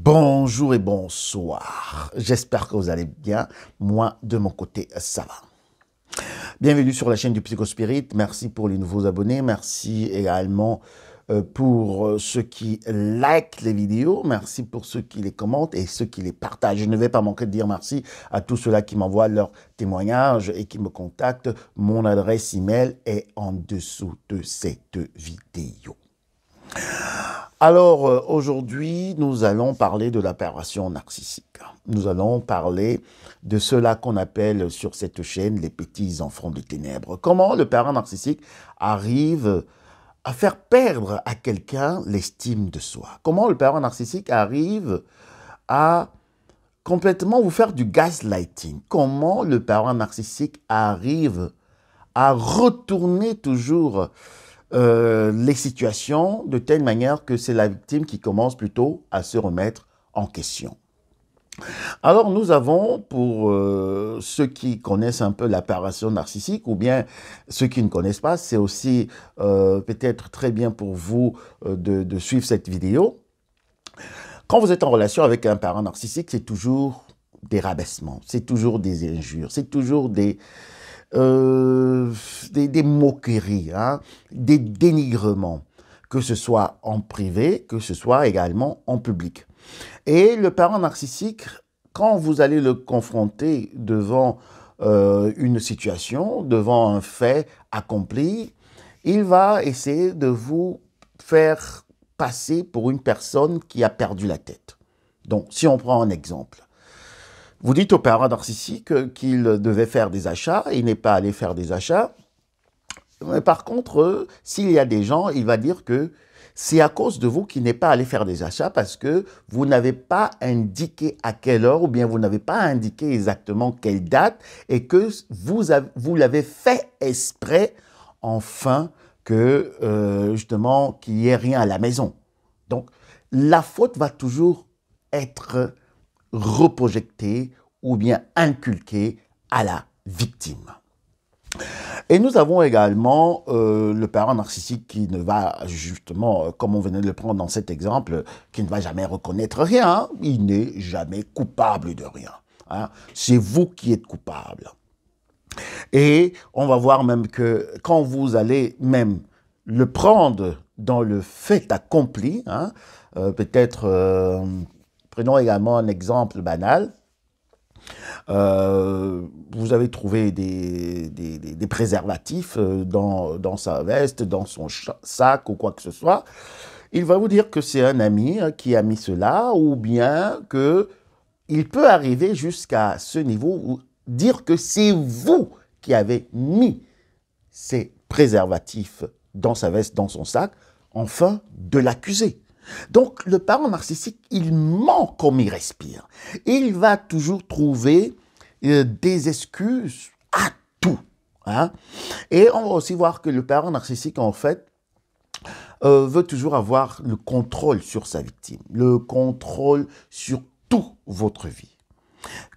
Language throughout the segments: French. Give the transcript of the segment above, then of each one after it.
Bonjour et bonsoir. J'espère que vous allez bien. Moi, de mon côté, ça va. Bienvenue sur la chaîne du Psychospirit. Merci pour les nouveaux abonnés. Merci également pour ceux qui likent les vidéos. Merci pour ceux qui les commentent et ceux qui les partagent. Je ne vais pas manquer de dire merci à tous ceux-là qui m'envoient leurs témoignages et qui me contactent. Mon adresse email est en dessous de cette vidéo. Alors, aujourd'hui, nous allons parler de la perversion narcissique. Nous allons parler de cela qu'on appelle sur cette chaîne les petits enfants des ténèbres. Comment le pervers narcissique arrive à faire perdre à quelqu'un l'estime de soi. Comment le pervers narcissique arrive à complètement vous faire du gaslighting. Comment le pervers narcissique arrive à retourner toujours les situations de telle manière que c'est la victime qui commence plutôt à se remettre en question. Alors nous avons, pour ceux qui connaissent un peu la perversion narcissique, ou bien ceux qui ne connaissent pas, c'est aussi peut-être très bien pour vous de suivre cette vidéo. Quand vous êtes en relation avec un pervers narcissique, c'est toujours des rabaissements, c'est toujours des injures, c'est toujours des moqueries, hein, des dénigrements, que ce soit en privé, que ce soit également en public. Et le pervers narcissique, quand vous allez le confronter devant une situation, devant un fait accompli, il va essayer de vous faire passer pour une personne qui a perdu la tête. Donc, si on prend un exemple, vous dites au pervers narcissique qu'il devait faire des achats, il n'est pas allé faire des achats. Mais par contre, s'il y a des gens, il va dire que c'est à cause de vous qu'il n'est pas allé faire des achats parce que vous n'avez pas indiqué à quelle heure ou bien vous n'avez pas indiqué exactement quelle date et que vous l'avez fait exprès afin que justement qu'il n'y ait rien à la maison. Donc, la faute va toujours être reprojeté ou bien inculqué à la victime. Et nous avons également le pervers narcissique qui ne va justement, comme on venait de le prendre dans cet exemple, qui ne va jamais reconnaître rien. Il n'est jamais coupable de rien. Hein. C'est vous qui êtes coupable. Et on va voir même que quand vous allez même le prendre dans le fait accompli, hein, peut-être... Prenons également un exemple banal. Vous avez trouvé des préservatifs dans sa veste, dans son sac ou quoi que ce soit. Il va vous dire que c'est un ami qui a mis cela ou bien qu'il peut arriver jusqu'à ce niveau où dire que c'est vous qui avez mis ces préservatifs dans sa veste, dans son sac, afin de l'accuser. Donc, le pervers narcissique, il ment comme il respire. Il va toujours trouver des excuses à tout. Hein? Et on va aussi voir que le pervers narcissique, en fait, veut toujours avoir le contrôle sur sa victime, le contrôle sur toute votre vie.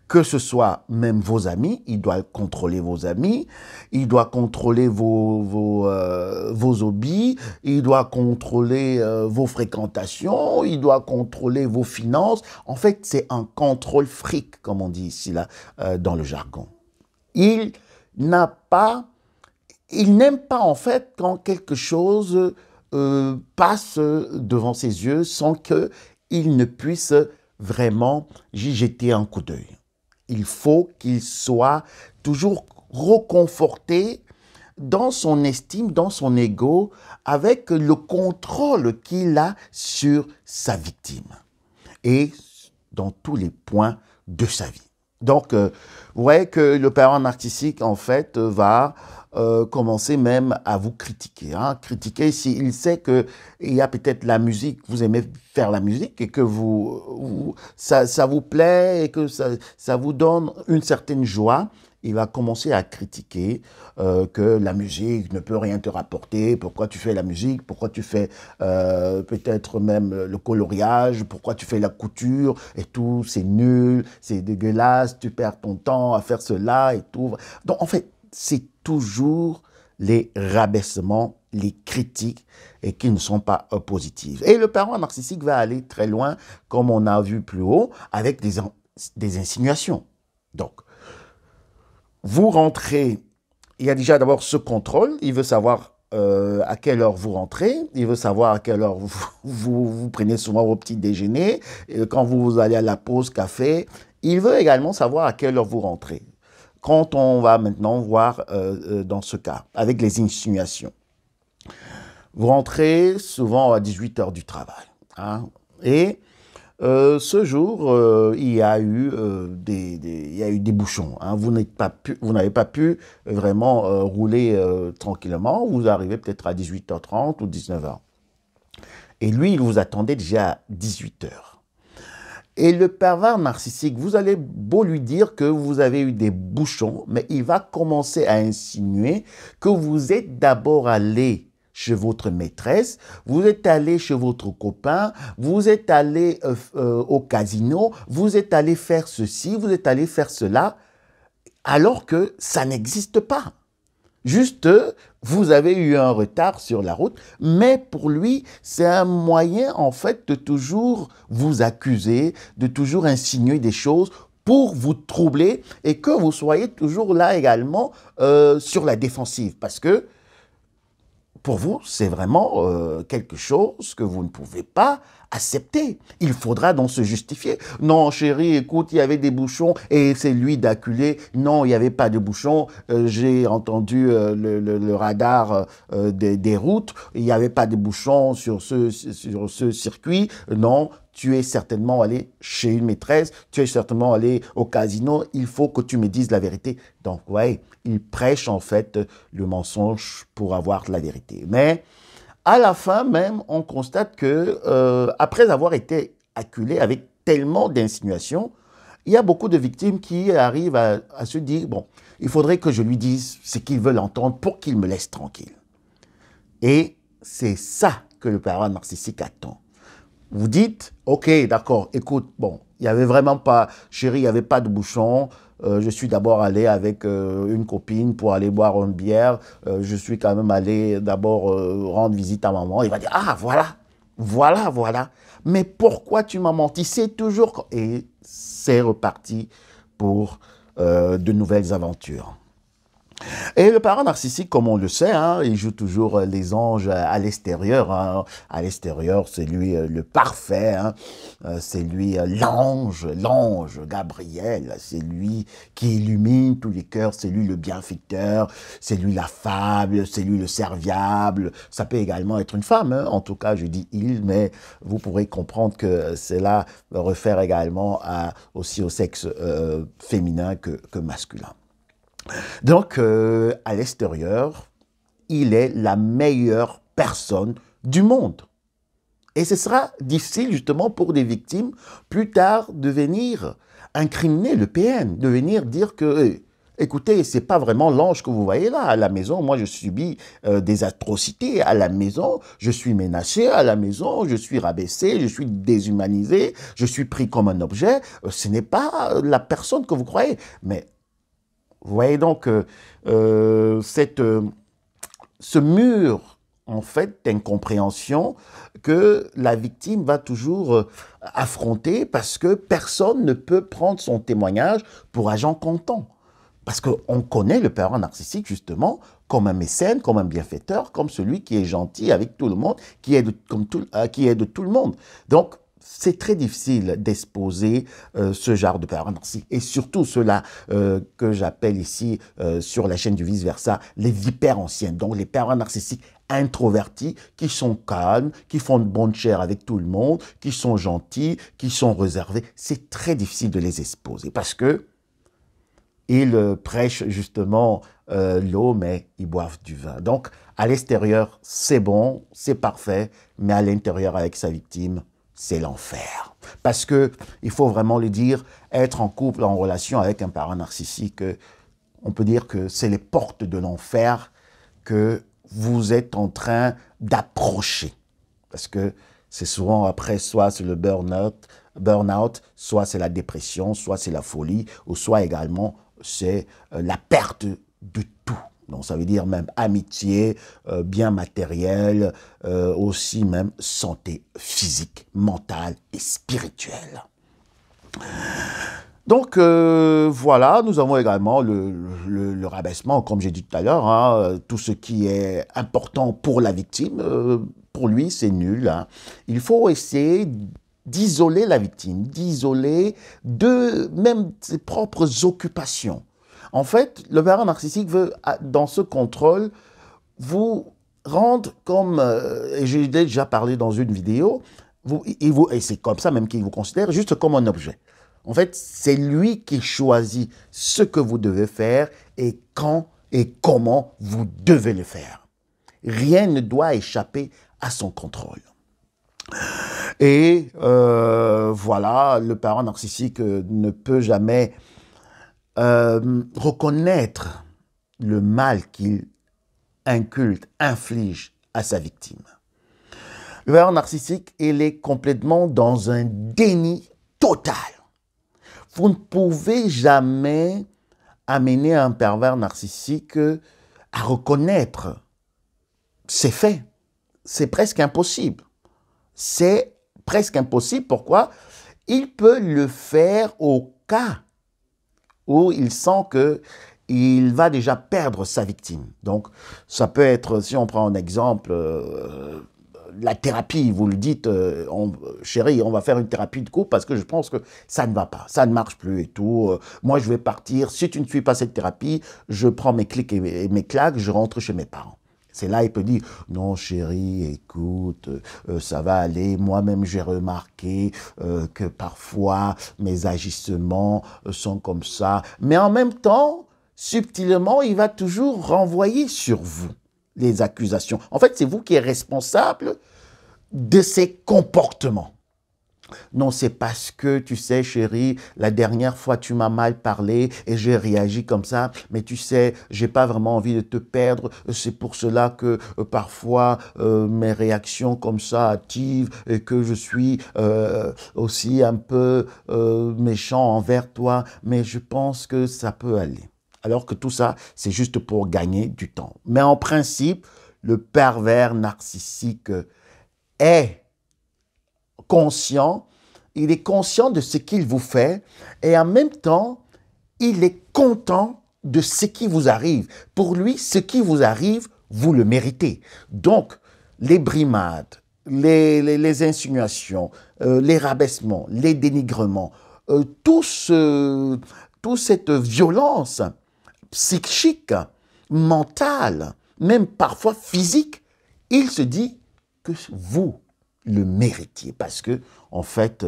Que ce soit même vos amis, il doit contrôler vos amis, il doit contrôler vos hobbies, il doit contrôler vos fréquentations, il doit contrôler vos finances. En fait, c'est un contrôle fric, comme on dit ici là, dans le jargon. Il n'aime pas en fait quand quelque chose passe devant ses yeux sans qu'il ne puisse vraiment y jeter un coup d'œil. Il faut qu'il soit toujours reconforté dans son estime, dans son ego, avec le contrôle qu'il a sur sa victime et dans tous les points de sa vie. Donc, vous voyez que le pervers narcissique, en fait, va commencer même à vous critiquer. Hein. Critiquer s'il sait qu'il y a peut-être la musique, vous aimez faire la musique et que ça vous plaît et que ça vous donne une certaine joie. Il va commencer à critiquer que la musique ne peut rien te rapporter, pourquoi tu fais la musique, pourquoi tu fais peut-être même le coloriage, pourquoi tu fais la couture et tout, c'est nul, c'est dégueulasse, tu perds ton temps à faire cela et tout. Donc en fait, c'est toujours les rabaissements, les critiques et qui ne sont pas positives. Et le parent narcissique va aller très loin, comme on a vu plus haut, avec des insinuations. Donc, vous rentrez, il y a déjà d'abord ce contrôle, il veut savoir à quelle heure vous rentrez, il veut savoir à quelle heure vous prenez souvent vos petits déjeuners, quand vous allez à la pause café, il veut également savoir à quelle heure vous rentrez. Quand on va maintenant voir dans ce cas, avec les insinuations. Vous rentrez souvent à 18 heures du travail. Hein, et ce jour, il y a eu des bouchons. Hein, vous n'avez pas pu vraiment rouler tranquillement. Vous arrivez peut-être à 18h30 ou 19h. Et lui, il vous attendait déjà à 18h. Et le pervers narcissique, vous allez beau lui dire que vous avez eu des bouchons, mais il va commencer à insinuer que vous êtes d'abord allé chez votre maîtresse, vous êtes allé chez votre copain, vous êtes allé au casino, vous êtes allé faire ceci, vous êtes allé faire cela, alors que ça n'existe pas. Juste, vous avez eu un retard sur la route, mais pour lui, c'est un moyen, en fait, de toujours vous accuser, de toujours insinuer des choses pour vous troubler et que vous soyez toujours là également sur la défensive. Parce que, pour vous, c'est vraiment quelque chose que vous ne pouvez pas accepter. Il faudra donc se justifier. Non, chérie, écoute, il y avait des bouchons et c'est lui d'acculer. Non, il n'y avait pas de bouchons. J'ai entendu le radar des routes. Il n'y avait pas de bouchons sur ce circuit. Non, tu es certainement allé chez une maîtresse. Tu es certainement allé au casino. Il faut que tu me dises la vérité. Donc, ouais, il prêche en fait le mensonge pour avoir la vérité. Mais à la fin même, on constate que après avoir été acculé avec tellement d'insinuations, il y a beaucoup de victimes qui arrivent à se dire, bon, il faudrait que je lui dise ce qu'ils veulent entendre pour qu'il me laisse tranquille. Et c'est ça que le parent narcissique attend. Vous dites, ok, d'accord, écoute, bon, il n'y avait vraiment pas, chérie, il n'y avait pas de bouchon. Je suis d'abord allé avec une copine pour aller boire une bière. Je suis quand même allé d'abord rendre visite à maman. Il va dire, ah, voilà, voilà, voilà. Mais pourquoi tu m'as menti? C'est toujours... Et c'est reparti pour de nouvelles aventures. Et le parent narcissique, comme on le sait, hein, il joue toujours les anges à l'extérieur. Hein. À l'extérieur, c'est lui le parfait, hein. C'est lui l'ange Gabriel, c'est lui qui illumine tous les cœurs, c'est lui le bienfaiteur, c'est lui l'affable, c'est lui le serviable. Ça peut également être une femme, hein. En tout cas, je dis il, mais vous pourrez comprendre que cela réfère également aussi au sexe féminin que masculin. Donc, à l'extérieur, il est la meilleure personne du monde. Et ce sera difficile justement pour des victimes plus tard de venir incriminer le PN, de venir dire que, écoutez, c'est pas vraiment l'ange que vous voyez là. À la maison, moi, je subis des atrocités. À la maison, je suis menacé. À la maison, je suis rabaissé, je suis déshumanisé, je suis pris comme un objet. Ce n'est pas la personne que vous croyez. Mais vous voyez donc ce mur, en fait, d'incompréhension que la victime va toujours affronter parce que personne ne peut prendre son témoignage pour argent comptant. Parce qu'on connaît le parent narcissique, justement, comme un mécène, comme un bienfaiteur, comme celui qui est gentil avec tout le monde, qui aide tout le monde. Donc, c'est très difficile d'exposer ce genre de parents narcissiques. Et surtout ceux-là que j'appelle ici sur la chaîne du vice-versa, les vipères anciennes. Donc les parents narcissiques introvertis, qui sont calmes, qui font de bonne chère avec tout le monde, qui sont gentils, qui sont réservés. C'est très difficile de les exposer parce que ils prêchent justement l'eau, mais ils boivent du vin. Donc à l'extérieur, c'est bon, c'est parfait, mais à l'intérieur avec sa victime, c'est l'enfer. Parce que, il faut vraiment le dire, être en couple, en relation avec un parent narcissique, on peut dire que c'est les portes de l'enfer que vous êtes en train d'approcher. Parce que c'est souvent après, soit c'est le burn-out, soit c'est la dépression, soit c'est la folie, ou soit également c'est la perte de tout. Donc ça veut dire même amitié, bien matériel, aussi même santé physique, mentale et spirituelle. Donc voilà, nous avons également le rabaissement, comme j'ai dit tout à l'heure, hein, tout ce qui est important pour la victime, pour lui c'est nul. Hein. Il faut essayer d'isoler la victime, d'isoler de même ses propres occupations. En fait, le pervers narcissique veut, dans ce contrôle, vous rendre comme, et j'ai déjà parlé dans une vidéo, et c'est comme ça même qu'il vous considère juste comme un objet. En fait, c'est lui qui choisit ce que vous devez faire et quand et comment vous devez le faire. Rien ne doit échapper à son contrôle. Et voilà, le parent narcissique ne peut jamais reconnaître le mal qu'il inculte, inflige à sa victime. Le pervers narcissique, il est complètement dans un déni total. Vous ne pouvez jamais amener un pervers narcissique à reconnaître ses faits. C'est presque impossible. C'est presque impossible. Pourquoi? Il peut le faire au cas où il sent qu'il va déjà perdre sa victime. Donc, ça peut être, si on prend un exemple, la thérapie, vous le dites, chérie, on va faire une thérapie de couple parce que je pense que ça ne va pas, ça ne marche plus et tout. Moi, je vais partir. Si tu ne suis pas cette thérapie, je prends mes clics et mes claques, je rentre chez mes parents. C'est là, il peut dire, non chérie, écoute, ça va aller. Moi-même, j'ai remarqué que parfois, mes agissements sont comme ça. Mais en même temps, subtilement, il va toujours renvoyer sur vous les accusations. En fait, c'est vous qui êtes responsable de ces comportements. Non, c'est parce que, tu sais, chérie, la dernière fois, tu m'as mal parlé et j'ai réagi comme ça. Mais tu sais, j'ai pas vraiment envie de te perdre. C'est pour cela que parfois, mes réactions comme ça hâtives et que je suis aussi un peu méchant envers toi. Mais je pense que ça peut aller. Alors que tout ça, c'est juste pour gagner du temps. Mais en principe, le pervers narcissique est conscient, il est conscient de ce qu'il vous fait et en même temps, il est content de ce qui vous arrive. Pour lui, ce qui vous arrive, vous le méritez. Donc, les brimades, les insinuations, les rabaissements, les dénigrements, toute cette violence psychique, mentale, même parfois physique, il se dit que vous le méritiez parce que, en fait,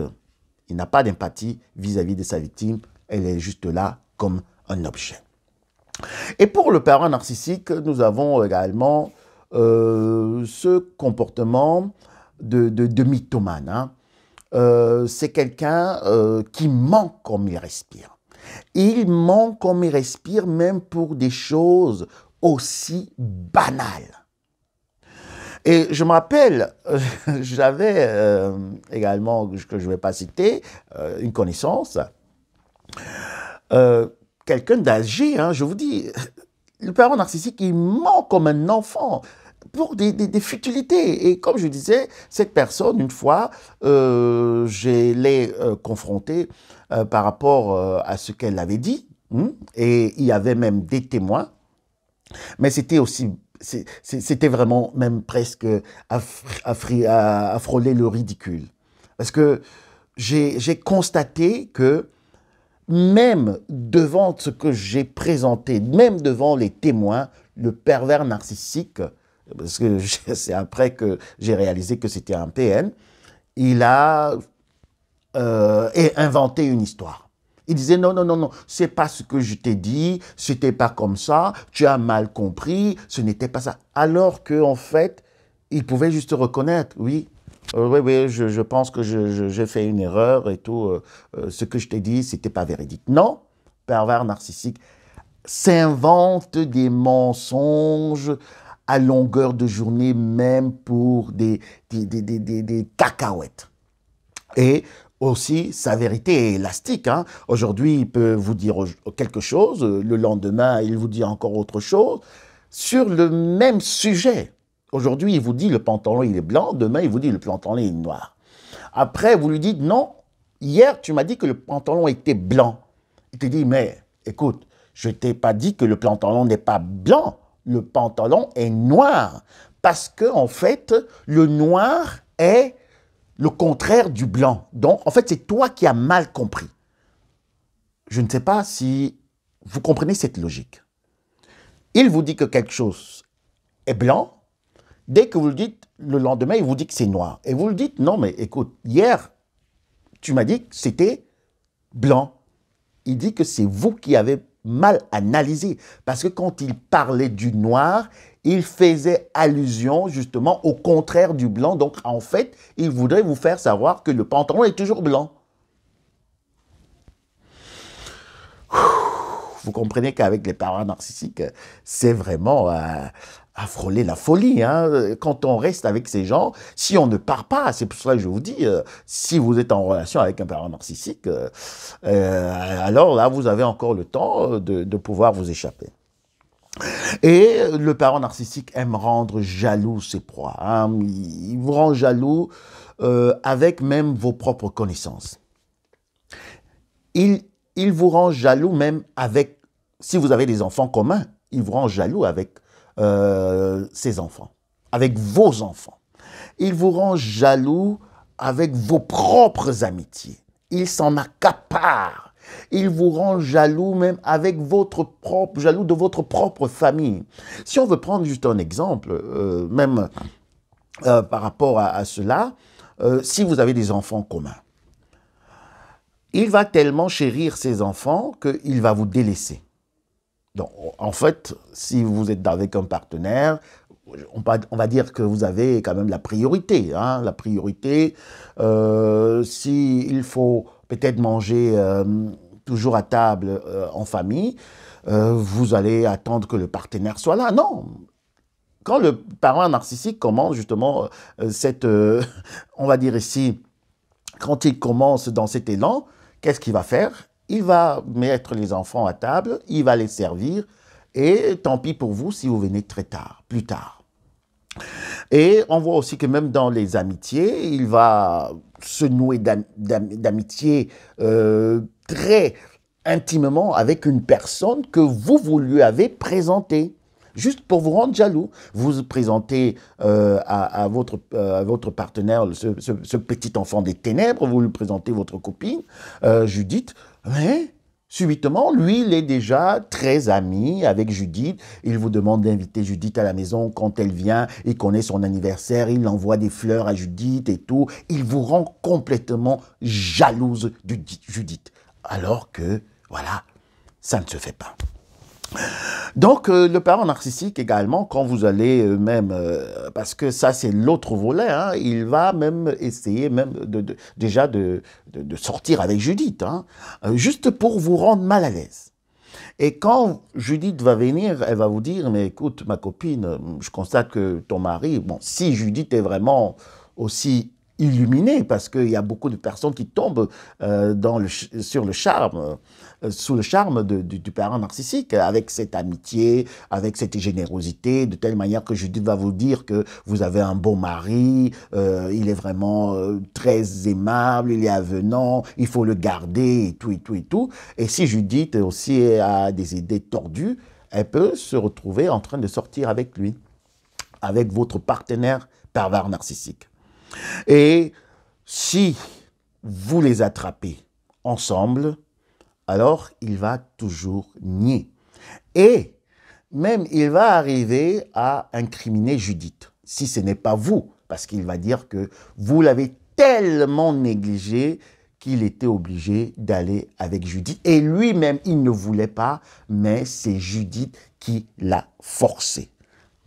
il n'a pas d'empathie vis-à-vis de sa victime. Elle est juste là comme un objet. Et pour le pervers narcissique, nous avons également ce comportement de mythomane. Hein. C'est quelqu'un qui ment comme il respire. Il ment comme il respire même pour des choses aussi banales. Et je me rappelle, j'avais également, que je ne vais pas citer, une connaissance, quelqu'un d'âgé, hein, je vous dis, le pervers narcissique, il ment comme un enfant pour des futilités. Et comme je disais, cette personne, une fois, je l'ai confrontée par rapport à ce qu'elle avait dit, et il y avait même des témoins, mais c'était aussi... C'était vraiment même presque à frôler le ridicule. Parce que j'ai constaté que même devant ce que j'ai présenté, même devant les témoins, le pervers narcissique, parce que c'est après que j'ai réalisé que c'était un PN, il a inventé une histoire. Il disait non, non, non, non, c'est pas ce que je t'ai dit, c'était pas comme ça, tu as mal compris, ce n'était pas ça. Alors qu'en fait, il pouvait juste reconnaître, oui, oui, je pense que j'ai fait une erreur et tout, ce que je t'ai dit, c'était pas véridique. Non, pervers narcissique s'invente des mensonges à longueur de journée, même pour des cacahuètes. Et aussi, sa vérité est élastique. Hein. Aujourd'hui, il peut vous dire quelque chose, le lendemain, il vous dit encore autre chose. sur le même sujet. Aujourd'hui, il vous dit le pantalon il est blanc, demain il vous dit le pantalon il est noir. Après, vous lui dites non, hier tu m'as dit que le pantalon était blanc. Il te dit mais écoute, je ne t'ai pas dit que le pantalon n'est pas blanc, le pantalon est noir. Parce que en fait, le noir est le contraire du blanc. Donc en fait, c'est toi qui as mal compris. Je ne sais pas si vous comprenez cette logique. Il vous dit que quelque chose est blanc. Dès que vous le dites, le lendemain, il vous dit que c'est noir. Et vous le dites, non, mais écoute, hier, tu m'as dit que c'était blanc. Il dit que c'est vous qui avez mal analysé. Parce que quand il parlait du noir, il faisait allusion justement au contraire du blanc. Donc, en fait, il voudrait vous faire savoir que le pantalon est toujours blanc. Vous comprenez qu'avec les parents narcissiques, c'est vraiment à frôler la folie. Hein. Quand on reste avec ces gens, si on ne part pas, c'est pour ça que je vous dis, si vous êtes en relation avec un parent narcissique, alors là, vous avez encore le temps de pouvoir vous échapper. Et le parent narcissique aime rendre jaloux ses proies. Hein. Il vous rend jaloux avec même vos propres connaissances. Il vous rend jaloux même avec, si vous avez des enfants communs, il vous rend jaloux avec ses enfants, avec vos enfants. Il vous rend jaloux avec vos propres amitiés. Il s'en accapare. Il vous rend jaloux même avec jaloux de votre propre famille. Si on veut prendre juste un exemple, même par rapport à cela, si vous avez des enfants communs, il va tellement chérir ses enfants qu'il va vous délaisser. Donc, en fait, si vous êtes avec un partenaire, on va dire que vous avez quand même la priorité. Hein, la priorité, s'il faut peut-être manger toujours à table en famille, vous allez attendre que le partenaire soit là. Non. Quand le parent narcissique commence justement on va dire ici, quand il commence dans cet élan, qu'est-ce qu'il va faire? Il va mettre les enfants à table, il va les servir, et tant pis pour vous si vous venez très tard, plus tard. Et on voit aussi que même dans les amitiés, il va se nouer d'amitié très intimement avec une personne que vous lui avez présentée. Juste pour vous rendre jaloux. Vous présentez à votre partenaire, ce petit enfant des ténèbres, vous lui présentez votre copine, Judith, mais subitement, lui, il est déjà très ami avec Judith. Il vous demande d'inviter Judith à la maison quand elle vient. Il connaît son anniversaire, il envoie des fleurs à Judith et tout. Il vous rend complètement jalouse de Judith. Alors que, voilà, ça ne se fait pas. Donc, le parent narcissique également, quand vous allez parce que ça c'est l'autre volet, hein, il va même essayer même déjà de sortir avec Judith, hein, juste pour vous rendre mal à l'aise. Et quand Judith va venir, elle va vous dire, mais écoute ma copine, je constate que ton mari, bon, si Judith est vraiment aussi illuminée, parce qu'il y a beaucoup de personnes qui tombent sur le charme, sous le charme du parent narcissique, avec cette amitié, avec cette générosité, de telle manière que Judith va vous dire que vous avez un bon mari, il est vraiment très aimable, il est avenant, il faut le garder, et tout, et tout, et tout. Et si Judith aussi a des idées tordues, elle peut se retrouver en train de sortir avec lui, avec votre partenaire pervers narcissique. Et si vous les attrapez ensemble, alors il va toujours nier. Et même il va arriver à incriminer Judith, si ce n'est pas vous, parce qu'il va dire que vous l'avez tellement négligé qu'il était obligé d'aller avec Judith. Et lui-même, il ne voulait pas, mais c'est Judith qui l'a forcé.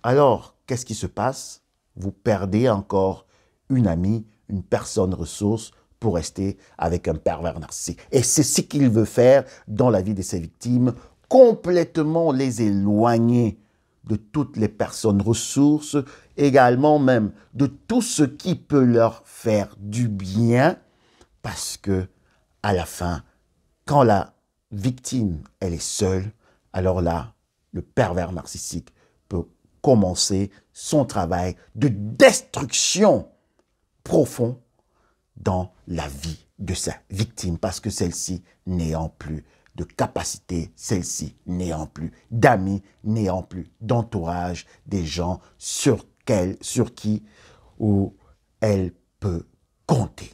Alors, qu'est-ce qui se passe? Vous perdez encore une amie, une personne ressource pour rester avec un pervers narcissique. Et c'est ce qu'il veut faire dans la vie de ses victimes, complètement les éloigner de toutes les personnes ressources, également même de tout ce qui peut leur faire du bien, parce que à la fin, quand la victime, elle est seule, alors là, le pervers narcissique peut commencer son travail de destruction profond dans la vie de sa victime, parce que celle-ci n'ayant plus de capacité, celle-ci n'ayant plus d'amis, n'ayant plus d'entourage, des gens sur qui ou elle peut compter.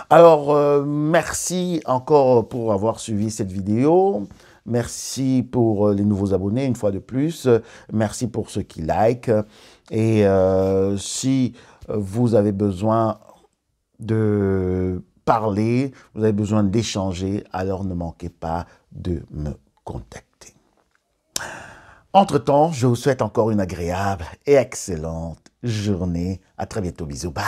Alors, merci encore pour avoir suivi cette vidéo. Merci pour les nouveaux abonnés, une fois de plus. Merci pour ceux qui like. Et si vous avez besoin de parler, vous avez besoin d'échanger, alors ne manquez pas de me contacter. Entre-temps, je vous souhaite encore une agréable et excellente journée. À très bientôt. Bisous. Bye.